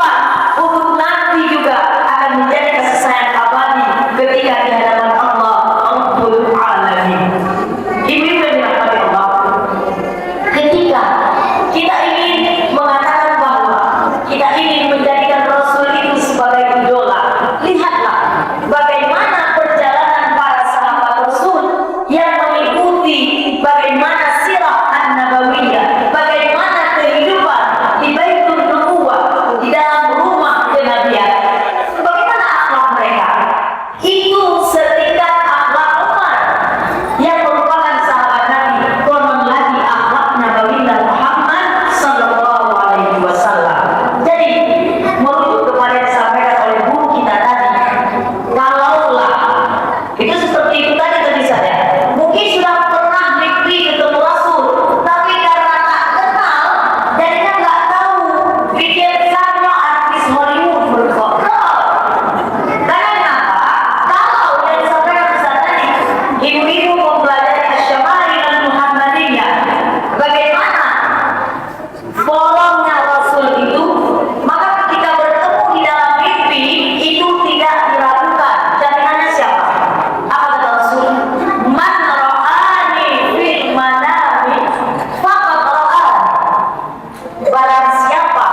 titipan untuk nanti juga akan menjadi kasih sayang abadi ketika di hadapan Allah Rabbul Alamin. Ibu-ibu yang dirahmati Allah, ketika kita ingin mengatakan bahwa kita ingin menjadikan Rasul itu sebagai idola, lihatlah bagaimana perjalanan para sahabat Rasul yang mengikuti bagaimana sirah an-nabawiyah, bagaimana kehidupan di Baitul Nubuwah, di dalam rumah kenabian. Bagaimana akhlak mereka? Itu setingkat akhlak Umar yang merupakan sahabat Nabi, konon lagi akhlaknya baginda Muhammad sallallahu alaihi wasallam. Jadi merujuk kepada yang disampaikan oleh guru kita tadi, kalaulah itu seperti itu tadi saya mungkin sudah pernah mimpi ketemu Rasul, tapi karena tak kenal jadinya nggak tahu, pikir sama artis Hollywood berkokok. Karena kenapa? Kalau yang disampaikan Ustaz tadi, ibu-ibu mempelajari Asy-Syama'il Al-Muhammadiyah, bagaimana forumnya Rasul itu, maka ketika bertemu di dalam mimpi itu tidak diragukan. Jaminannya siapa? Apa kata Rasul? Man ra'ani fil manami faqad ra'an. Barang siapa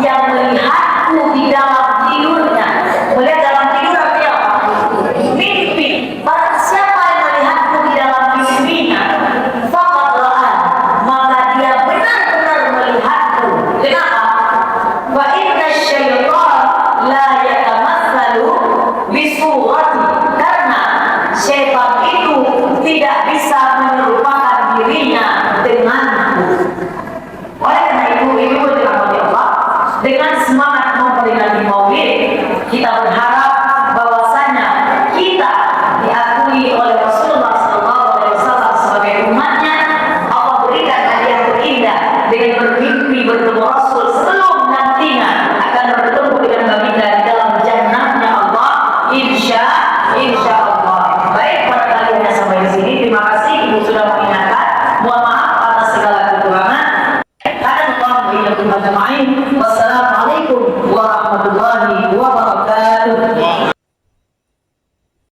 yang melihatku di dalam tidurnya, melihat dalam tidur artinya apa? Mimpi. Barang siapa yang melihatku di dalam mimpinya, faqad ra'an, maka dia benar-benar melihatku. Kenapa? Wa inna syaitan la yatamatsalu bi